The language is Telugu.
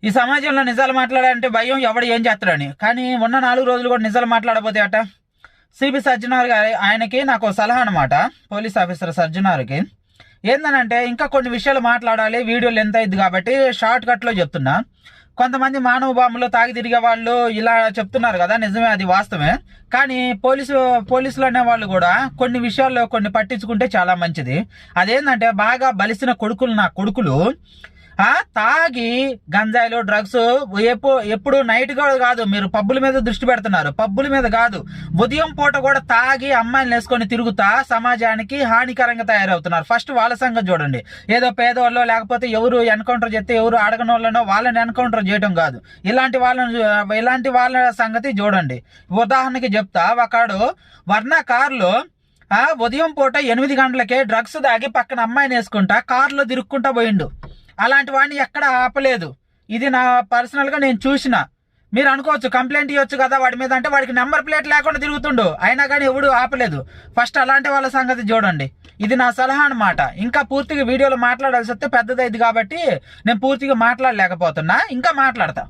ఈ సమాజంలో నిజాలు మాట్లాడాలంటే భయం, ఎవడు ఏం చేస్తాడని. కానీ ఉన్న 4 రోజులు కూడా నిజాలు మాట్లాడబోతే అట. సిపి సజ్జనార్ గారి ఆయనకి నాకు సలహా అనమాట, పోలీస్ ఆఫీసర్ సజ్జనార్కి. ఏందనంటే ఇంకా కొన్ని విషయాలు మాట్లాడాలి, వీడియోలు ఎంత అయింది కాబట్టి షార్ట్ కట్లో చెప్తున్నా. కొంతమంది మానవ బాంబులు తాగి తిరిగే వాళ్ళు ఇలా చెప్తున్నారు కదా, నిజమే, అది వాస్తవమే. కానీ పోలీసులు అనే వాళ్ళు కూడా కొన్ని విషయాల్లో కొన్ని పట్టించుకుంటే చాలా మంచిది. అదేంటంటే బాగా బలిసిన కొడుకులు, నా కొడుకులు తాగి గంజాయిలు డ్రగ్స్ ఎప్పుడు నైట్ కూడా కాదు, మీరు పబ్బుల మీద దృష్టి పెడుతున్నారు, పబ్బుల మీద కాదు, ఉదయం పూట కూడా తాగి అమ్మాయిలు వేసుకొని తిరుగుతా సమాజానికి హానికరంగా తయారవుతున్నారు. ఫస్ట్ వాళ్ళ సంగతి చూడండి. ఏదో పేదవాళ్ళు లేకపోతే ఎవరు ఎన్కౌంటర్ చేస్తే ఎవరు అడగని వాళ్ళనో వాళ్ళని ఎన్కౌంటర్ చేయడం కాదు, ఇలాంటి వాళ్ళ సంగతి చూడండి. ఉదాహరణకి చెప్తా, ఒకడు వర్ణ కారులో ఉదయం పూట 8 గంటలకే డ్రగ్స్ తాగి పక్కన అమ్మాయిని వేసుకుంటా కారులో తిరుక్కుంటా పోయిండు. అలాంటి వాడిని ఎక్కడ ఆపలేదు. ఇది నా పర్సనల్గా నేను చూసిన. మీరు అనుకోవచ్చు కంప్లైంట్ ఇవ్వచ్చు కదా వాడి మీద, అంటే వాడికి నెంబర్ ప్లేట్ లేకుండా తిరుగుతుండు, అయినా కానీ ఎవడు ఆపలేదు. ఫస్ట్ అలాంటి వాళ్ళ సంగతి చూడండి. ఇది నా సలహా అనమాట. ఇంకా పూర్తిగా వీడియోలో మాట్లాడాల్సి వస్తే పెద్దదైంది కాబట్టి నేను పూర్తిగా మాట్లాడలేకపోతున్నా, ఇంకా మాట్లాడతా.